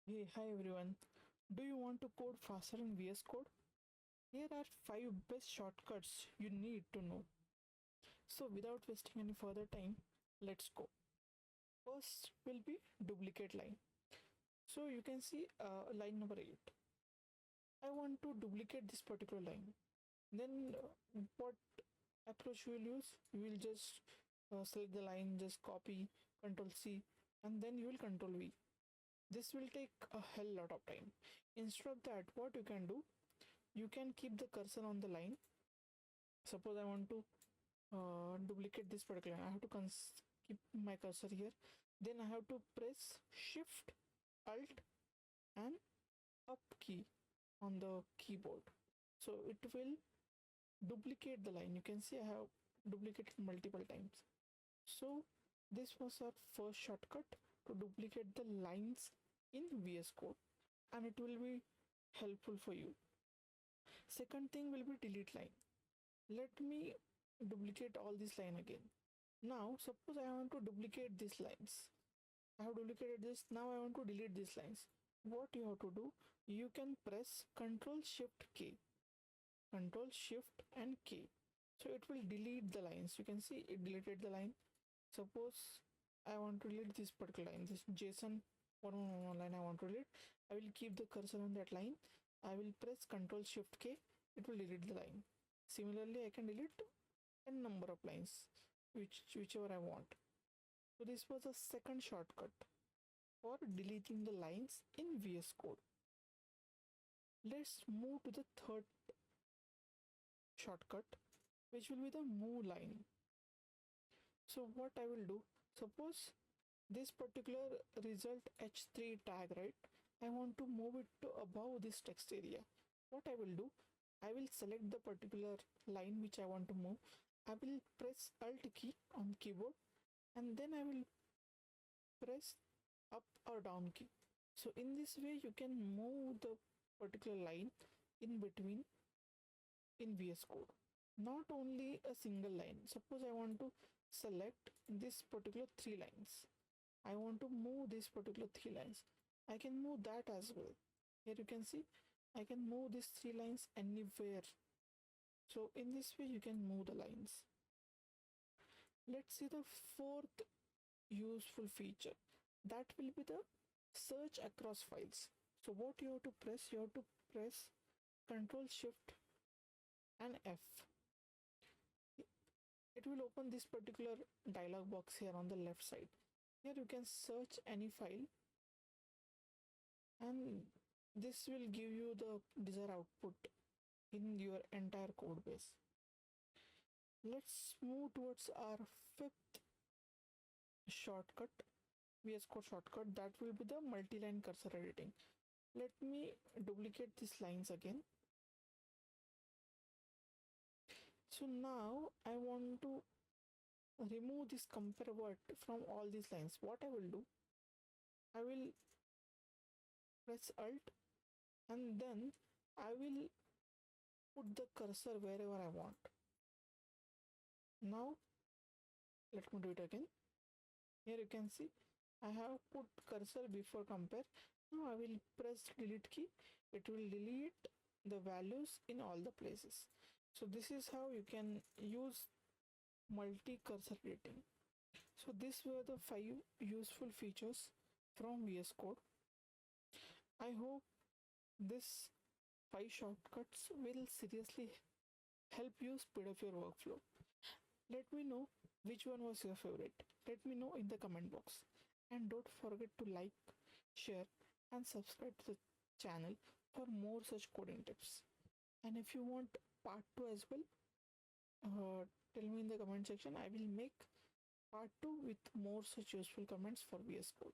Hey, hi everyone. Do you want to code faster in VS Code? Here are 5 best shortcuts you need to know. So without wasting any further time, let's go. First will be duplicate line. So you can see line number 8. I want to duplicate this particular line. Then what approach you will use? You will just select the line, just copy, Control C, and then you will Control V. This will take a hell lot of time. Instead of that, what you can do, you can keep the cursor on the line. Suppose I want to duplicate this particular line. I have to keep my cursor here. Then I have to press Shift, Alt, and Up key on the keyboard. So it will duplicate the line. You can see I have duplicated multiple times. So this was our first shortcut to duplicate the lines in VS Code, and it will be helpful for you. Second thing will be delete line. Let me duplicate all this line again. Now suppose I want to duplicate these lines. I have duplicated this. Now I want to delete these lines. What you have to do, you can press Ctrl Shift K, Ctrl Shift and K. So it will delete the lines. You can see it deleted the line. Suppose I want to delete this particular line, this JSON 111 line I want to delete. I will keep the cursor on that line. I will press Ctrl Shift K. It will delete the line. Similarly, I can delete n number of lines, whichever I want. So this was a second shortcut for deleting the lines in VS Code. Let's move to the third shortcut, which will be the move line. So what I will do, suppose this particular result h3 tag, right? I want to move it to above this text area. What I will do, I will select the particular line which I want to move. I will press Alt key on keyboard, and then I will press up or down key. So in this way you can move the particular line in between in VS Code. Not only a single line. Suppose I want to select this particular 3 lines. I want to move this particular 3 lines. I can move that as well. Here you can see I can move these 3 lines anywhere. So in this way you can move the lines. Let's see the fourth useful feature. That will be the search across files. So what you have to press, you have to press Ctrl Shift and F. It will open this particular dialog box here on the left side. Here you can search any file, and this will give you the desired output in your entire code base. Let's move towards our fifth shortcut, VS Code shortcut. That will be the multi-line cursor editing. Let me duplicate these lines again. So now I want to remove this compare word from all these lines. What I will do, I will press Alt, and then I will put the cursor wherever I want. Now let me do it again. Here you can see I have put cursor before compare. Now I will press delete key. It will delete the values in all the places. So this is how you can use multi-cursor editing. So these were the 5 useful features from VS Code. I hope this 5 shortcuts will seriously help you speed up your workflow. Let me know which one was your favorite. Let me know in the comment box. And don't forget to like, share, and subscribe to the channel for more such coding tips. And if you want part 2 as well, tell me in the comment section. I will make part 2 with more such useful comments for VS Code.